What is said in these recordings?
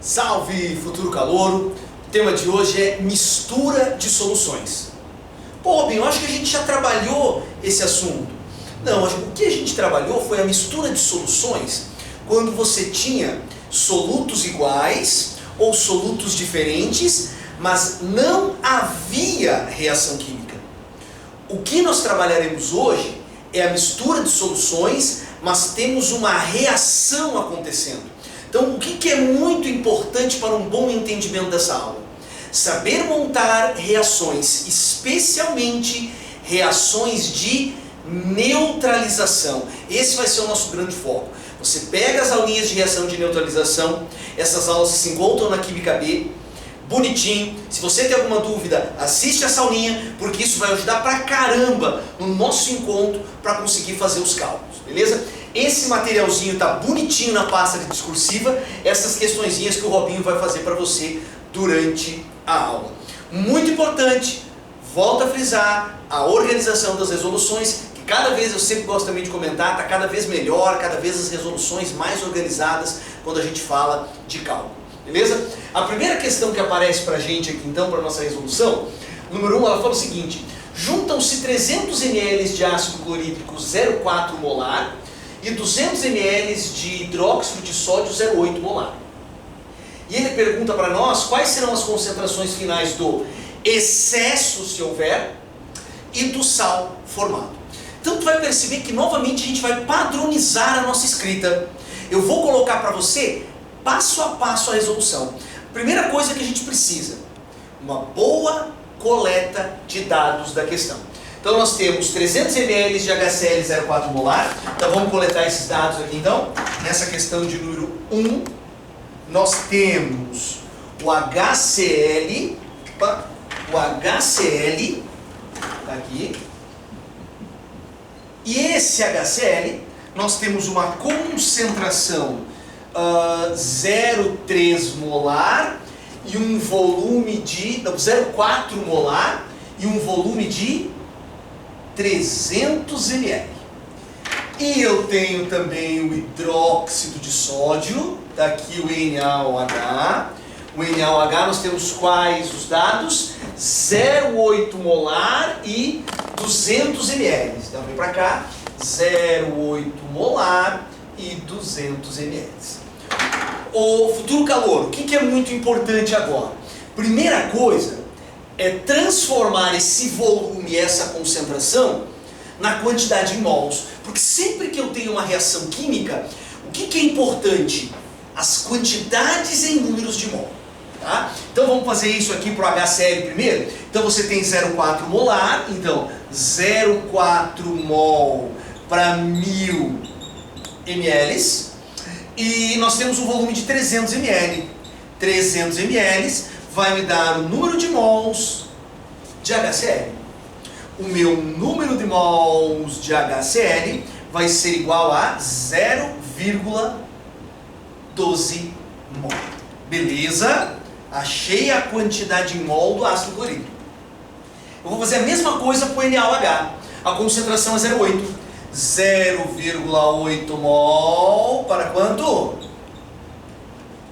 Salve, futuro calouro! O tema de hoje é mistura de soluções. Pô, Robinho, eu acho que a gente já trabalhou esse assunto. Não, o que a gente trabalhou foi a mistura de soluções quando você tinha solutos iguais ou solutos diferentes, mas não havia reação química. O que nós trabalharemos hoje é a mistura de soluções, mas temos uma reação acontecendo. Então, o que é muito importante para um bom entendimento dessa aula? Saber montar reações, especialmente reações de neutralização. Esse vai ser o nosso grande foco. Você pega as aulinhas de reação de neutralização, essas aulas se encontram na Química B, bonitinho. Se você tem alguma dúvida, assiste essa aulinha, porque isso vai ajudar pra caramba no nosso encontro para conseguir fazer os cálculos, beleza? Esse materialzinho tá bonitinho na pasta de discursiva, essas questõezinhas que o Robinho vai fazer para você durante a aula. Muito importante, volto a frisar, a organização das resoluções, que cada vez, eu sempre gosto também de comentar, está cada vez melhor, cada vez as resoluções mais organizadas quando a gente fala de cálculo, beleza? A primeira questão que aparece para a gente aqui então, para a nossa resolução, número 1, ela fala o seguinte: juntam-se 300 ml de ácido clorídrico 0,4 molar e 200 ml de hidróxido de sódio 0,8 molar. E ele pergunta para nós quais serão as concentrações finais do excesso, se houver, e do sal formado. Então tu vai perceber que novamente a gente vai padronizar a nossa escrita. Eu vou colocar para você passo a passo a resolução. Primeira coisa que a gente precisa, uma boa coleta de dados da questão. Então nós temos 300 ml de HCl 0,4 molar. Então vamos coletar esses dados aqui então. Nessa questão de número 1, nós temos o HCl, tá aqui. E esse HCl, nós temos uma concentração 0,3 molar e um volume de 0,4 molar e um volume de 300 ml. E eu tenho também o hidróxido de sódio, tá aqui o NaOH. O NaOH nós temos quais os dados? 0,8 molar e 200 ml. Então vem para cá, 0,8 molar e 200 ml. O futuro calor, o que é muito importante agora? Primeira coisa é transformar esse volume, essa concentração, na quantidade em mols. Porque sempre que eu tenho uma reação química, o que é importante? As quantidades em números de mol. Tá? Então vamos fazer isso aqui para o HCl primeiro. Então você tem 0,4 molar, então 0,4 mol para 1000 ml. E nós temos um volume de 300 ml. 300 ml vai me dar o número de mols de HCl. O meu número de mols de HCl vai ser igual a 0,12 mol. Beleza? Achei a quantidade em mol do ácido clorídrico. Eu vou fazer a mesma coisa para o NaOH. A concentração é 0,8. 0,8 mol para quanto?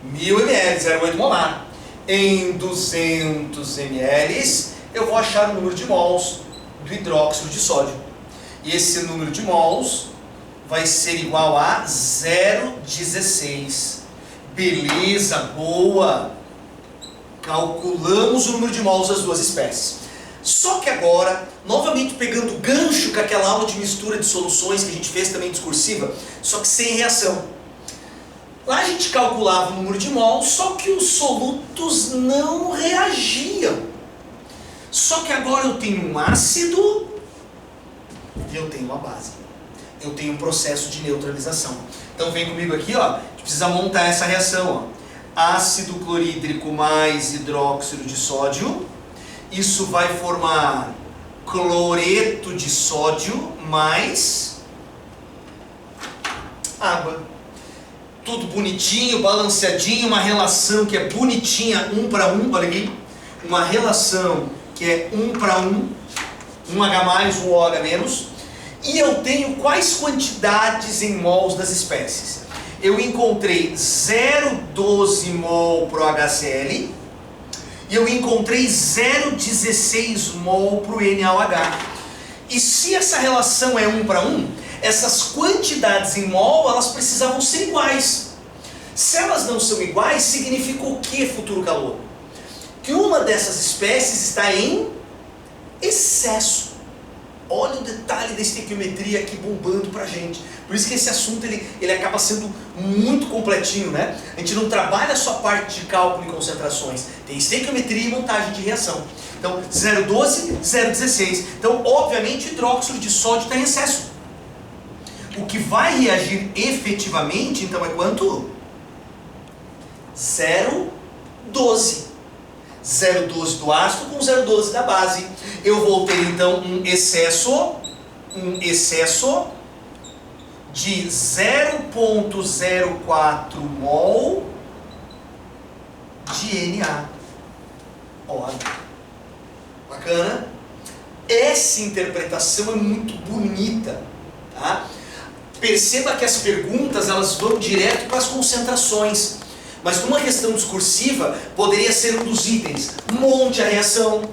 1000 ml, 0,8 molar. Em 200 ml, eu vou achar o número de mols do hidróxido de sódio. E esse número de mols vai ser igual a 0,16. Beleza, boa! Calculamos o número de mols das duas espécies. Só que agora, novamente pegando o gancho com aquela aula de mistura de soluções que a gente fez também discursiva, só que sem reação. Lá a gente calculava o número de mols, só que os solutos não reagiam. Só que agora eu tenho um ácido e eu tenho uma base. Eu tenho um processo de neutralização. Então vem comigo aqui, ó. A gente precisa montar essa reação, ó. Ácido clorídrico mais hidróxido de sódio. Isso vai formar cloreto de sódio mais água. Tudo bonitinho, balanceadinho, uma relação que é bonitinha, 1 para 1, olha aqui. Uma relação que é 1 para 1, um H mais, um OH menos. E eu tenho quais quantidades em mols das espécies? eu encontrei 0,12 mol para o HCl e eu encontrei 0,16 mol para o NaOH. E se essa relação é 1 para 1, essas quantidades em mol, elas precisavam ser iguais. Se elas não são iguais, significa o que, futuro calor? Que uma dessas espécies está em excesso. Olha o detalhe da estequiometria aqui bombando pra gente. Por isso que esse assunto ele acaba sendo muito completinho, né? A gente não trabalha só a parte de cálculo e concentrações. Tem estequiometria e montagem de reação. Então, 0,12, 0,16. Então, obviamente, o hidróxido de sódio está em excesso. O que vai reagir efetivamente, então, é quanto? 0,12. 0,12 do ácido com 0,12 da base. Eu vou ter então um excesso de 0,04 mol de Na. Olha, bacana? Essa interpretação é muito bonita, tá? Perceba que as perguntas elas vão direto para as concentrações. Mas numa questão discursiva, poderia ser um dos itens. Monte a reação,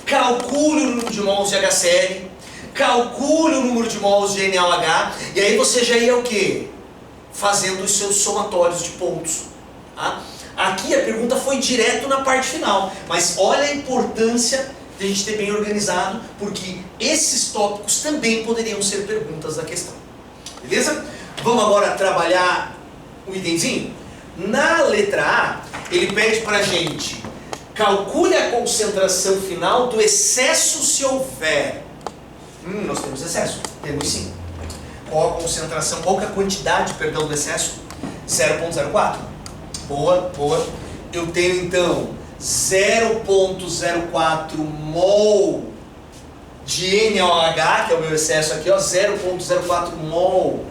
calcule o número de mols de HCl, calcule o número de mols de NaOH, e aí você já ia o quê? Fazendo os seus somatórios de pontos. Tá? Aqui a pergunta foi direto na parte final, mas olha a importância de a gente ter bem organizado, porque esses tópicos também poderiam ser perguntas da questão. Beleza? Vamos agora trabalhar o itemzinho? Na letra A, ele pede pra gente, calcule a concentração final do excesso se houver. Nós temos excesso? Temos sim. Qual a concentração, qual que é a quantidade, perdão, do excesso? 0,04. Boa, boa. Eu tenho então 0,04 mol de NaOH, que é o meu excesso aqui, ó, 0,04 mol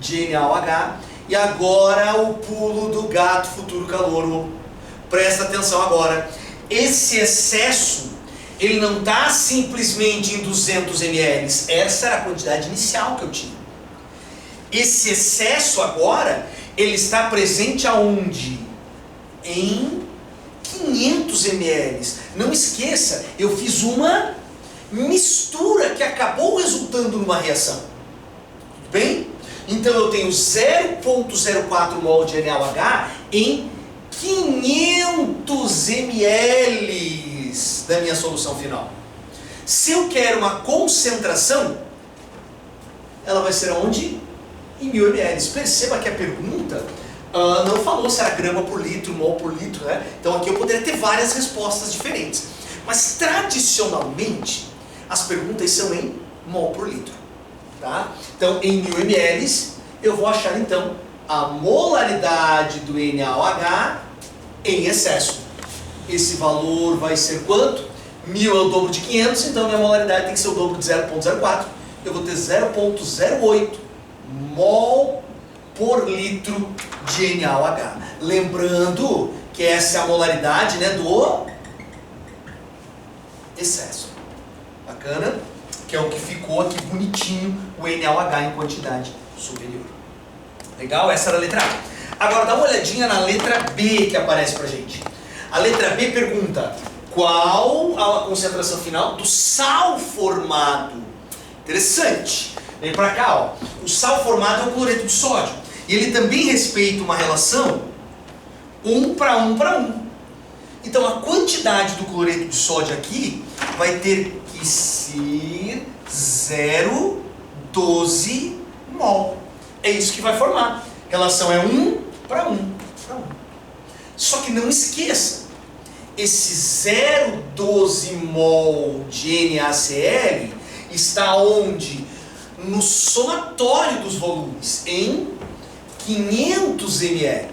de NaOH. E agora o pulo do gato, futuro calouro. Presta atenção agora. Esse excesso, ele não está simplesmente em 200 ml. Essa era a quantidade inicial que eu tinha. Esse excesso agora, ele está presente aonde? Em 500 ml. Não esqueça, eu fiz uma mistura que acabou resultando numa reação. Tudo bem? Então eu tenho 0,04 mol de NaOH em 500 ml da minha solução final. Se eu quero uma concentração, ela vai ser onde? Em 1000 ml. Perceba que a pergunta não falou se era grama por litro, mol por litro, né? Então aqui eu poderia ter várias respostas diferentes. Mas tradicionalmente, as perguntas são em mol por litro. Tá? Então, em 1000 ml, eu vou achar então a molaridade do NaOH em excesso. Esse valor vai ser quanto? 1000 é o dobro de 500, então minha molaridade tem que ser o dobro de 0,04. Eu vou ter 0,08 mol por litro de NaOH. Lembrando que essa é a molaridade, né, do excesso. Bacana? Que é o que ficou aqui bonitinho, o NaOH em quantidade superior. Legal? Essa era a letra A. Agora dá uma olhadinha na letra B que aparece pra gente. A letra B pergunta, qual a concentração final do sal formado? Interessante. Vem pra cá, ó. O sal formado é o cloreto de sódio. E ele também respeita uma relação 1 para 1 para 1. Então a quantidade do cloreto de sódio aqui vai ter que ser 0,12 mol. É isso que vai formar. A relação é 1 para 1 para 1. Só que não esqueça, esse 0,12 mol de NaCl está onde? No somatório dos volumes, em 500 ml.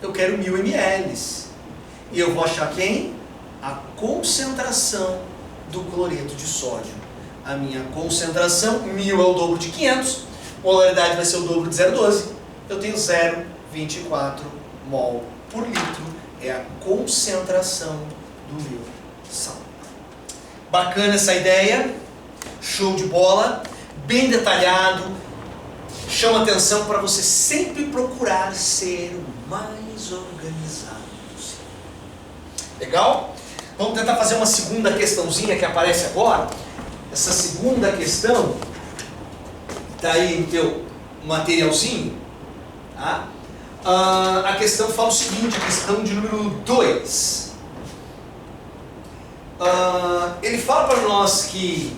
Eu quero 1000 ml. E eu vou achar quem? A concentração do cloreto de sódio. A minha concentração, 1000 é o dobro de 500, molaridade vai ser o dobro de 0,12. Eu tenho 0,24 mol por litro. É a concentração do meu sal. Bacana essa ideia, show de bola, bem detalhado. chama atenção para você sempre procurar ser o mais organizado possível. Legal? Vamos tentar fazer uma segunda questãozinha que aparece agora. Essa segunda questão está aí no teu materialzinho. Tá? A questão fala o seguinte, a questão de número 2. Ele fala para nós que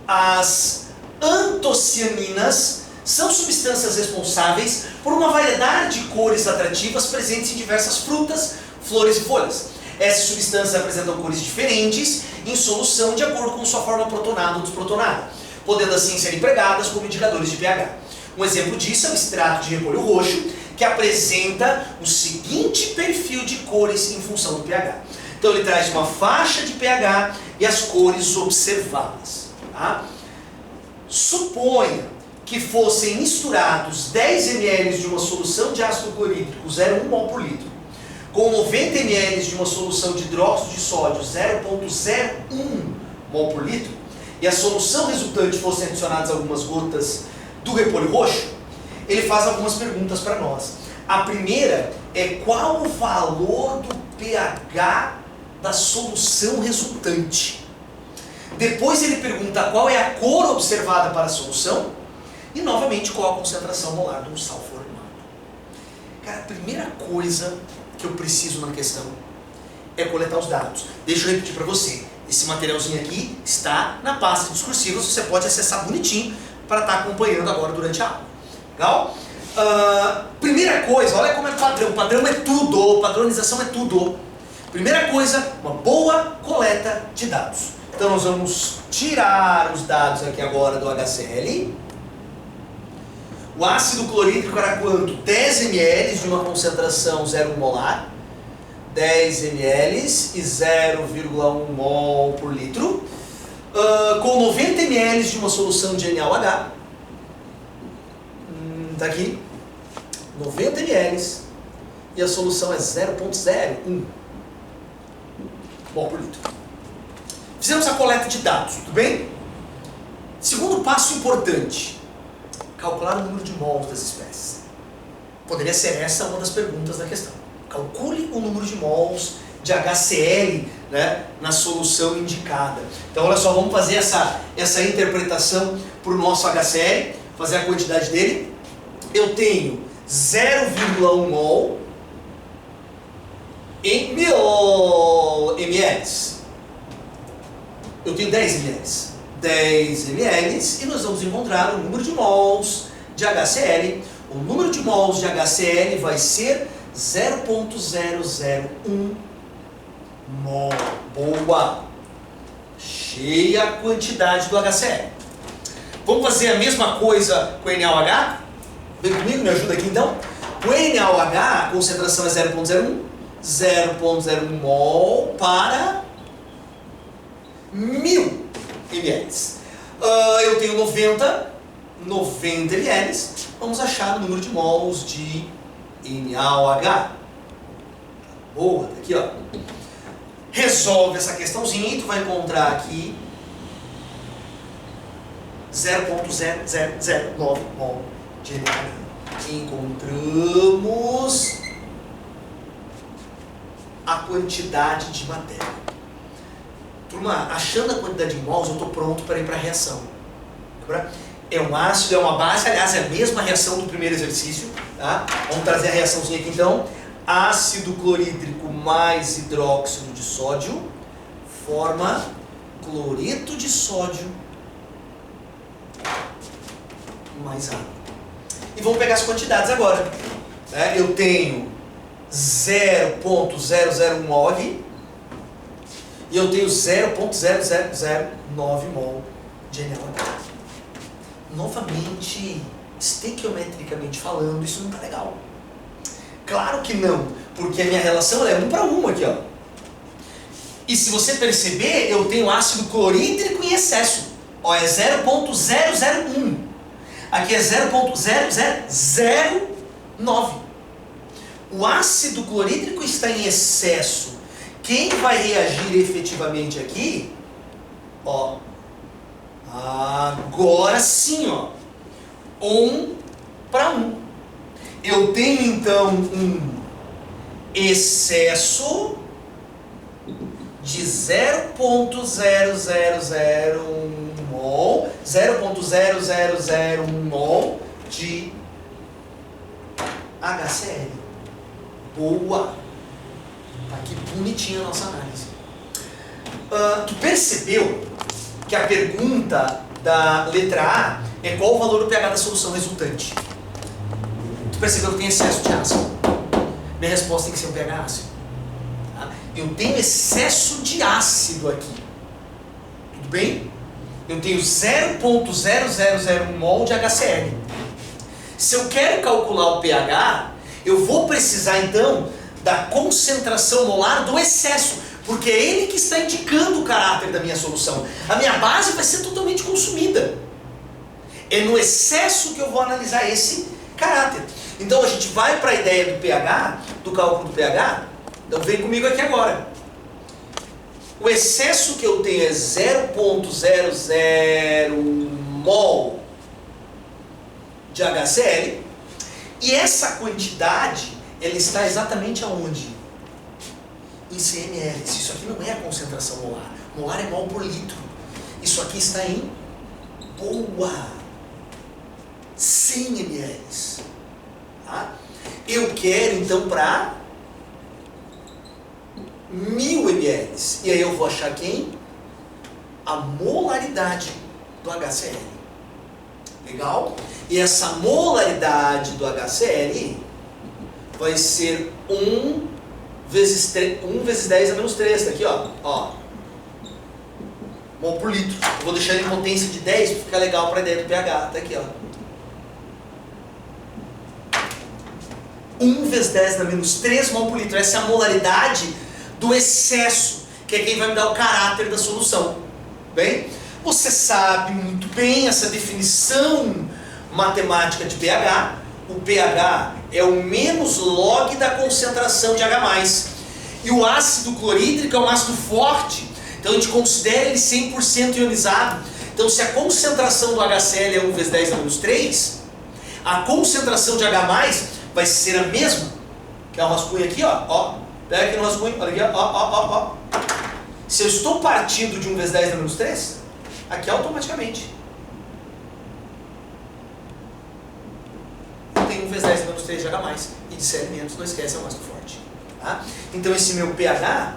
as antocianinas são substâncias responsáveis por uma variedade de cores atrativas presentes em diversas frutas, flores e folhas. Essas substâncias apresentam cores diferentes em solução de acordo com sua forma protonada ou desprotonada, podendo assim ser empregadas como indicadores de pH. Um exemplo disso é o extrato de repolho roxo, que apresenta o seguinte perfil de cores em função do pH. Então ele traz uma faixa de pH e as cores observadas. Tá? Suponha que fossem misturados 10 ml de uma solução de ácido clorídrico 0,1 mol por litro com 90 ml de uma solução de hidróxido de sódio 0,01 mol por litro e a solução resultante fossem adicionadas algumas gotas do repolho roxo, ele faz algumas perguntas para nós. A primeira é qual o valor do pH da solução resultante. Depois ele pergunta qual é a cor observada para a solução e novamente qual a concentração molar do sal formado. Cara, a primeira coisa que eu preciso na questão é coletar os dados. Deixa eu repetir para você. Esse materialzinho aqui está na pasta discursiva, você pode acessar bonitinho para estar acompanhando agora durante a aula. Legal? Primeira coisa, olha como é padrão. Padrão é tudo, padronização é tudo. Primeira coisa, uma boa coleta de dados. Então nós vamos tirar os dados aqui agora do HCl. O ácido clorídrico era quanto? 10 ml de uma concentração 0,1 molar. 10 ml e 0,1 mol por litro. Com 90 ml de uma solução de NaOH. Está aqui. 90 ml. E a solução é 0,01 mol por litro. Fizemos a coleta de dados, tudo bem? Segundo passo importante. Calcular o número de mols das espécies. Poderia ser essa uma das perguntas da questão. Calcule o número de mols de HCl, né, na solução indicada. Então olha só, vamos fazer essa interpretação para o nosso HCl, fazer a quantidade dele. Eu tenho 0,1 mol em 1000 ml. Eu tenho 10 ml. 10 ml e nós vamos encontrar o número de mols de HCl. O número de mols de HCl vai ser 0,001 mol. Boa! Cheia a quantidade do HCl. Vamos fazer a mesma coisa com o NaOH? Vem comigo, me ajuda aqui então. O NaOH, a concentração é 0,01. 0,01 mol para 1000 ml. Eu tenho 90 ml. Vamos achar o número de mols de NaOH. Boa, tá aqui ó. Resolve essa questãozinha e tu vai encontrar aqui 0,0009 mol de NaOH. Encontramos a quantidade de matéria. Turma, achando a quantidade de mols, eu estou pronto para ir para a reação. Lembra? É um ácido, é uma base, aliás, é a mesma reação do primeiro exercício. Tá? Vamos trazer a reaçãozinha aqui então. Ácido clorídrico mais hidróxido de sódio forma cloreto de sódio mais água. E vamos pegar as quantidades agora. Eu tenho 0,001 mol aqui. E eu tenho 0,0009 mol de NaOH. Novamente, estequiometricamente falando, isso não está legal. Claro que não, porque a minha relação é 1 para 1 aqui, ó. E se você perceber, eu tenho ácido clorídrico em excesso. Ó, é 0,001. Aqui é 0,0009. O ácido clorídrico está em excesso. Quem vai reagir efetivamente aqui, ó, agora sim, ó, 1:1. Eu tenho então um excesso de 0.0001 mol, 0.0001 mol de HCl. Boa! Tá aqui bonitinha a nossa análise. Tu percebeu que a pergunta da letra A é qual o valor do pH da solução resultante? Tu percebeu que tem excesso de ácido? Minha resposta tem que ser um pH ácido. Tá? Eu tenho excesso de ácido aqui. Tudo bem? Eu tenho 0.0001 mol de HCl. Se eu quero calcular o pH, eu vou precisar então da concentração molar do excesso, porque é ele que está indicando o caráter da minha solução. A minha base vai ser totalmente consumida. É no excesso que eu vou analisar esse caráter. Então a gente vai para a ideia do pH, do cálculo do pH. Então vem comigo aqui agora. O excesso que eu tenho é 0.001 mol de HCl. E essa quantidade, ela está exatamente aonde? Em 100 ml. Isso aqui não é a concentração molar. Molar é mol por litro. Isso aqui está em 100 ml. Tá? Eu quero então para 1000 ml. E aí eu vou achar quem? A molaridade do HCl. Legal? E essa molaridade do HCl vai ser 1 vezes 10 a menos 3. Tá aqui, ó. Mol por litro. Eu vou deixar ele em potência de 10 para ficar legal para a ideia do pH. Tá aqui, ó. 1 vezes 10 a menos 3 mol por litro. Essa é a molaridade do excesso, que é quem vai me dar o caráter da solução. Bem? Você sabe muito bem essa definição matemática de pH. O pH é o menos log da concentração de H+. E o ácido clorídrico é um ácido forte, então a gente considera ele 100% ionizado. Então se a concentração do HCl é 1 vezes 10 a menos 3, a concentração de H+ vai ser a mesma. Que é o rascunho aqui, ó. Pega aqui no rascunho, olha aqui, ó. Se eu estou partindo de 1 vezes 10 a menos 3, aqui automaticamente eu tenho 1 vezes 10 a menos 3 de H+, e de Cl-, não esquece, é o ácido forte. Tá? Então esse meu pH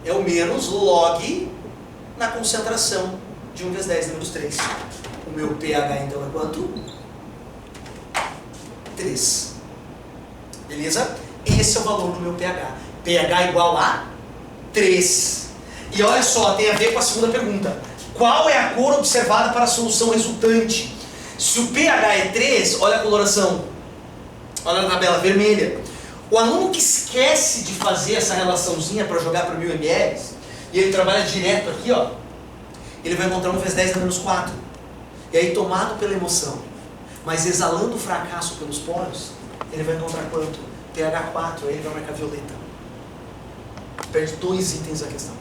é o menos log na concentração de 1 vezes 10 a menos 3. O meu pH então é quanto? 3. Beleza? Esse é o valor do meu pH. pH igual a 3. E olha só, tem a ver com a segunda pergunta. Qual é a cor observada para a solução resultante? Se o pH é 3, olha a coloração. Olha na tabela vermelha. O aluno que esquece de fazer essa relaçãozinha para jogar para 1000 ml, e ele trabalha direto aqui, ó, ele vai encontrar 1 vezes 10 a menos 4. E aí, tomado pela emoção, mas exalando o fracasso pelos poros, ele vai encontrar quanto? pH 4, aí ele vai marcar violeta. Perde 2 itens da questão.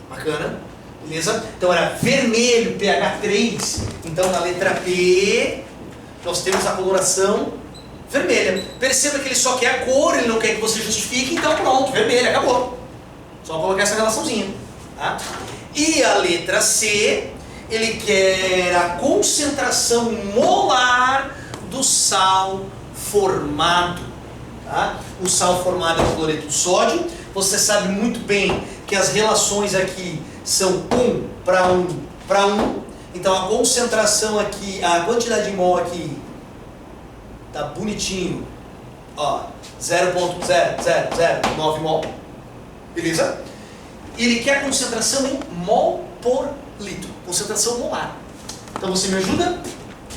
Bacana? Beleza? Então era vermelho, pH 3. Então na letra B, nós temos a coloração vermelha. Perceba que ele só quer a cor, ele não quer que você justifique, então pronto, vermelho, acabou. Só colocar essa relaçãozinha. Tá? E a letra C, ele quer a concentração molar do sal formado. Tá? O sal formado é o cloreto de sódio. Você sabe muito bem que as relações aqui são 1 para 1 para 1. Então a concentração aqui, a quantidade de mol aqui tá bonitinho, ó, 0.0009 mol. Beleza? Ele quer a concentração em mol por litro, concentração molar. Então você me ajuda?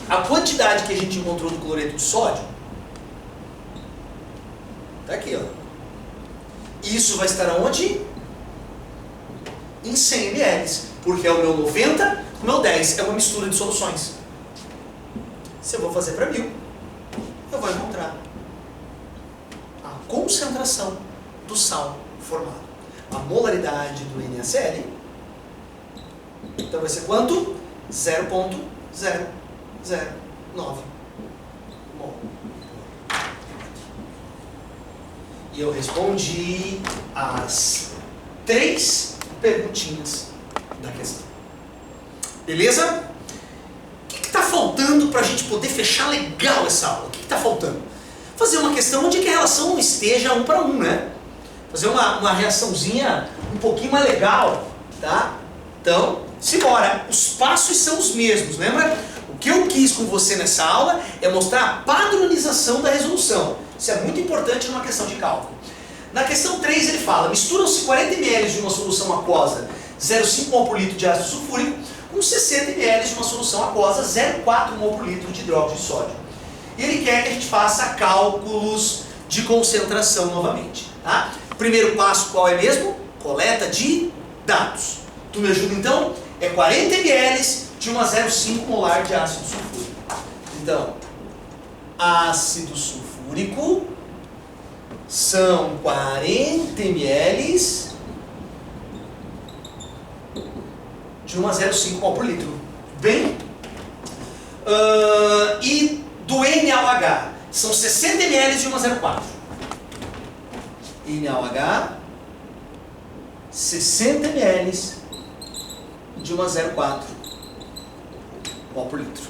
A quantidade que a gente encontrou do cloreto de sódio tá aqui, ó. Isso vai estar onde? Em 100 ml, porque é o meu 90, o meu 10, é uma mistura de soluções. Se eu vou fazer para 1000, eu vou encontrar a concentração do sal formado. A molaridade do NaCl, então vai ser quanto? 0.0. mol. E eu respondi as 3 perguntinhas da questão. Beleza? O que está faltando para a gente poder fechar legal essa aula? O que está faltando? Fazer uma questão onde que a relação não esteja 1 para 1, né? Fazer uma reaçãozinha um pouquinho mais legal, tá? Então, simbora. Os passos são os mesmos, lembra? O que eu quis com você nessa aula é mostrar a padronização da resolução. Isso é muito importante numa questão de cálculo. Na questão 3 ele fala, misturam-se 40 ml de uma solução aquosa 0,5 mol por litro de ácido sulfúrico com 60 ml de uma solução aquosa 0,4 mol por litro de hidróxido de sódio. E ele quer que a gente faça cálculos de concentração novamente. Tá? Primeiro passo qual é mesmo? Coleta de dados. Tu me ajuda então? É 40 ml de uma 0,5 molar de ácido sulfúrico. Então, ácido sulfúrico são 40 ml de uma 0,5 mol por litro. Bem? E do NaOH são 60 ml de uma 0,4. NaOH 60 ml de uma 0,4 mol por litro.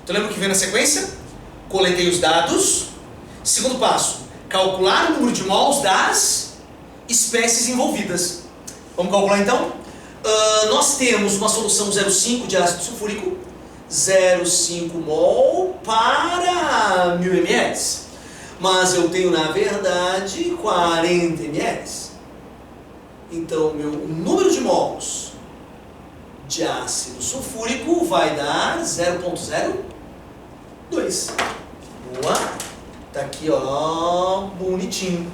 Tu lembra o que vem na sequência? Coletei os dados. Segundo passo, calcular o número de mols das espécies envolvidas. Vamos calcular então? Nós temos uma solução 0,5 de ácido sulfúrico, 0,5 mol para 1000 ml. Mas eu tenho, na verdade, 40 ml. Então, o número de mols de ácido sulfúrico vai dar 0,02. Boa. Tá aqui, ó, bonitinho.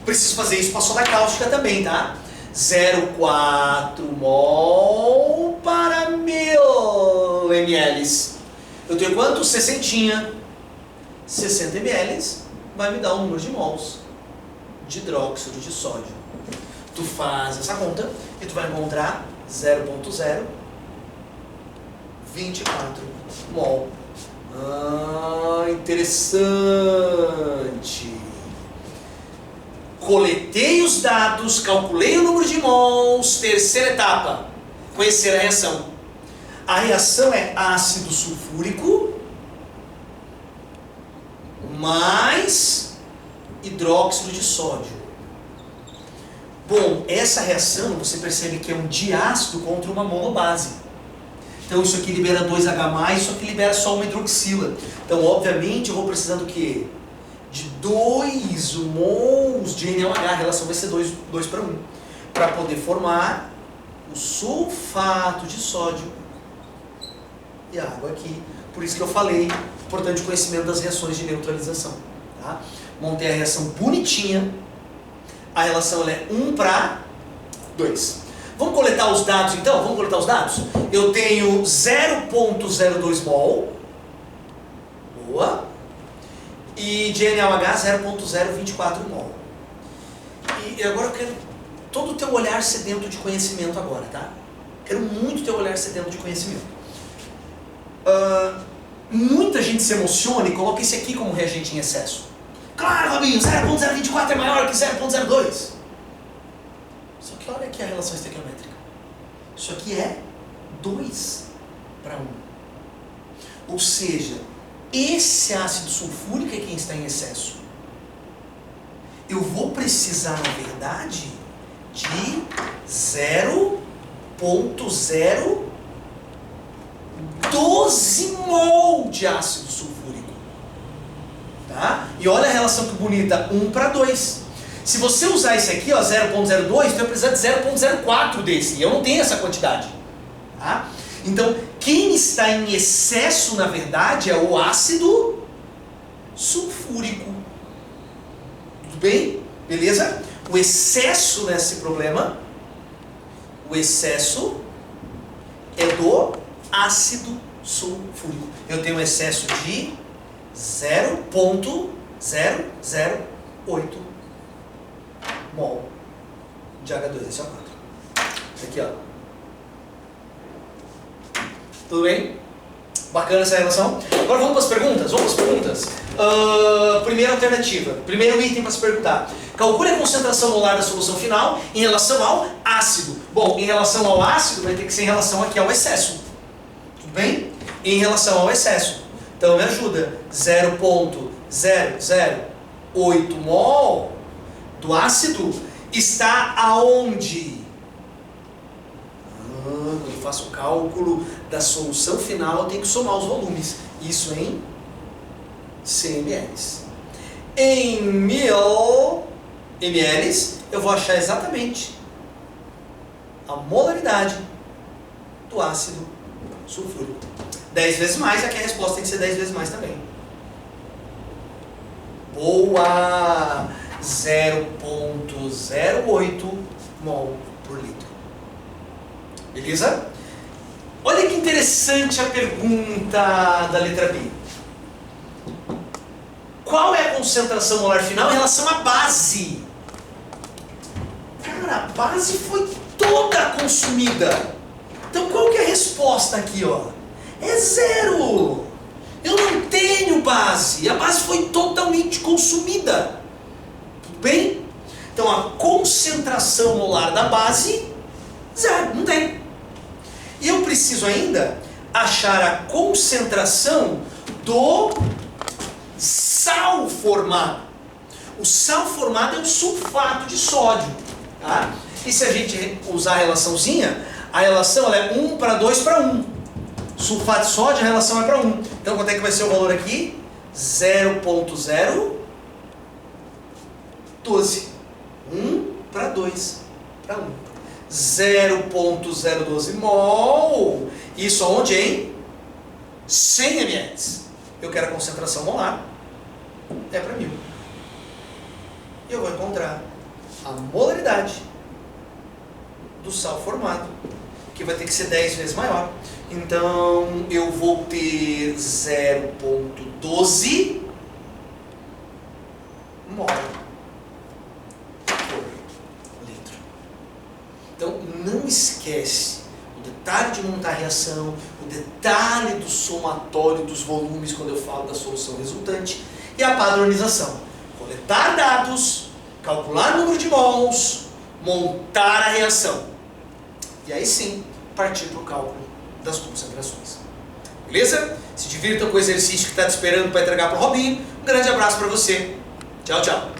Preciso fazer isso para a soda cáustica também, tá? 0,4 mol para 1000 ml. Eu tenho quanto? 60. 60 ml vai me dar um número de mols de hidróxido de sódio. Tu faz essa conta e tu vai encontrar 0,024 mol. Interessante. Coletei os dados, calculei o número de mols. Terceira etapa, conhecer a reação. A reação é ácido sulfúrico mais hidróxido de sódio. Bom, essa reação você percebe que é um diácido contra uma monobase. Então isso aqui libera 2H+, isso aqui libera só uma hidroxila. Então, obviamente, eu vou precisar do quê? De 2 mols de NaOH, a relação vai ser 2 para 1. Para poder formar o sulfato de sódio e a água aqui. Por isso que eu falei, importante conhecimento das reações de neutralização. Tá? Montei a reação bonitinha. A relação ela é 1 para 2. Vamos coletar os dados então? Vamos coletar os dados? Eu tenho 0,02 mol. Boa. E de NaOH 0,024 mol. E agora eu quero todo o teu olhar sedento de conhecimento agora, tá? Quero muito teu olhar sedento de conhecimento. Muita gente se emociona e coloca esse aqui como reagente em excesso. Claro, Robinho, 0,024 é maior que 0,02. Só que olha aqui a relação estequiométrica. Isso aqui é 2 para 1. Ou seja, esse ácido sulfúrico é quem está em excesso. Eu vou precisar, na verdade, de 0,012 mol de ácido sulfúrico. Tá? E olha a relação que bonita, 1 para 2. Se você usar esse aqui, 0,02, você vai precisar de 0,04 desse. E eu não tenho essa quantidade. Tá? Então, quem está em excesso, na verdade, é o ácido sulfúrico. Tudo bem? Beleza? O excesso nesse problema, o excesso é do ácido sulfúrico. Eu tenho um excesso de 0,008 mol de H2SO4. Aqui, ó. Tudo bem? Bacana essa relação. Agora vamos para as perguntas? Vamos para as perguntas. Primeira alternativa, primeiro item para se perguntar. Calcule a concentração molar da solução final em relação ao ácido. Bom, em relação ao ácido vai ter que ser em relação aqui ao excesso. Tudo bem? Em relação ao excesso. Então me ajuda. 0,008 mol do ácido está aonde? Quando eu faço o cálculo da solução final, eu tenho que somar os volumes. Isso em CML. Em 1000 ml, eu vou achar exatamente a molaridade do ácido sulfúrico. 10 vezes mais, aqui a resposta tem que ser 10 vezes mais também. Boa! 0,08 mol por litro. Beleza? Olha que interessante a pergunta da letra B. Qual é a concentração molar final em relação à base? Cara, a base foi toda consumida. Então qual que é a resposta aqui, ó? É 0. Eu não tenho base. A base foi totalmente consumida. Tudo bem? Então a concentração molar da base, 0. Não tem. E eu preciso ainda achar a concentração do sal formado. O sal formado é o sulfato de sódio. Tá? E se a gente usar a relaçãozinha, a relação ela é 1 para 2 para 1. Sulfato de sódio, a relação é para 1. Então quanto é que vai ser o valor aqui? 0,012. 1 para 2 para 1. 0,012 mol. Isso aonde, hein? 100 ml. Eu quero a concentração molar. É para 1000. E eu vou encontrar a molaridade do sal formado, que vai ter que ser 10 vezes maior. Então eu vou ter 0,12 mol por litro. Então não esquece o detalhe de montar a reação, o detalhe do somatório dos volumes quando eu falo da solução resultante e a padronização. Coletar dados, calcular o número de mols, montar a reação. E aí sim, partir para o cálculo das concentrações. Beleza? Se divirtam com o exercício que está te esperando para entregar para o Robinho. Um grande abraço para você. Tchau, tchau.